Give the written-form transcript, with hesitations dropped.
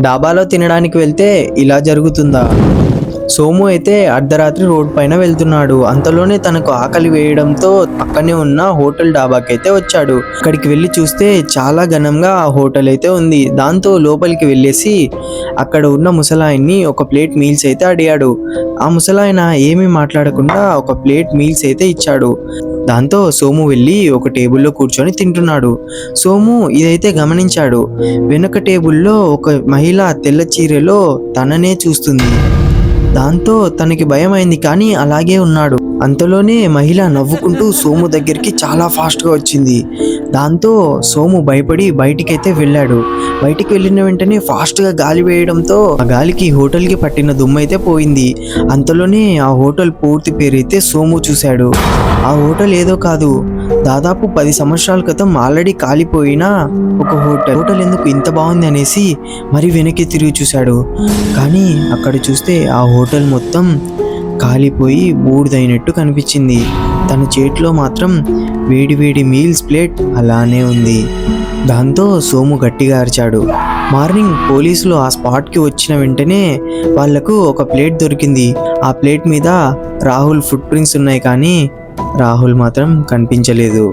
డాబాలో తినడానికి వెళ్తే ఇలా జరుగుతుందా? సోము అయితే అర్ధరాత్రి రోడ్ పైన వెళ్తున్నాడు. అంతలోనే తనకు ఆకలి వేయడంతో పక్కనే ఉన్న హోటల్ డాబాకైతే వచ్చాడు. అక్కడికి వెళ్ళి చూస్తే చాలా ఘనంగా ఆ హోటల్ అయితే ఉంది. దాంతో లోపలికి వెళ్ళేసి అక్కడ ఉన్న ముసలాయన్ని ఒక ప్లేట్ మీల్స్ అయితే అడిగాడు. ఆ ముసలాయన ఏమీ మాట్లాడకుండా ఒక ప్లేట్ మీల్స్ అయితే ఇచ్చాడు. దాంతో సోము వెళ్ళి ఒక టేబుల్లో కూర్చొని తింటున్నాడు. సోము ఇదైతే గమనించాడు. వెనుక టేబుల్లో ఒక మహిళ తెల్ల చీరలో తననే చూస్తుంది. దాంతో తనకి భయం అయింది, కానీ అలాగే ఉన్నాడు. అంతలోనే మహిళ నవ్వుకుంటూ సోము దగ్గరికి చాలా ఫాస్ట్గా వచ్చింది. దాంతో సోము భయపడి బయటికైతే వెళ్ళాడు. బయటికి వెళ్ళిన వెంటనే ఫాస్ట్గా గాలి వేయడంతో ఆ గాలికి హోటల్కి పట్టిన దుమ్ము అయితే పోయింది. అంతలోనే ఆ హోటల్ పూర్తి పేరు అయితే సోము చూశాడు. ఆ హోటల్ ఏదో కాదు, దాదాపు 10 సంవత్సరాల క్రితం ఆల్రెడీ కాలిపోయిన ఒక హోటల్ ఎందుకు ఇంత బాగుంది అనేసి మరి వెనక్కి తిరిగి చూశాడు. కానీ అక్కడ చూస్తే ఆ హోటల్ మొత్తం కాలిపోయి బూడిదైనట్టు కనిపించింది. తన చేతిలో మాత్రం వేడి మీల్స్ ప్లేట్ అలానే ఉంది. దాంతో సోము గట్టిగా అరిచాడు. మార్నింగ్ పోలీసులు ఆ స్పాట్కి వచ్చిన వెంటనే వాళ్లకు ఒక ప్లేట్ దొరికింది. ఆ ప్లేట్ మీద రాహుల్ ఫుట్ ప్రింట్స్ ఉన్నాయి, కానీ రాహుల్ మాత్రం కనిపించలేదు.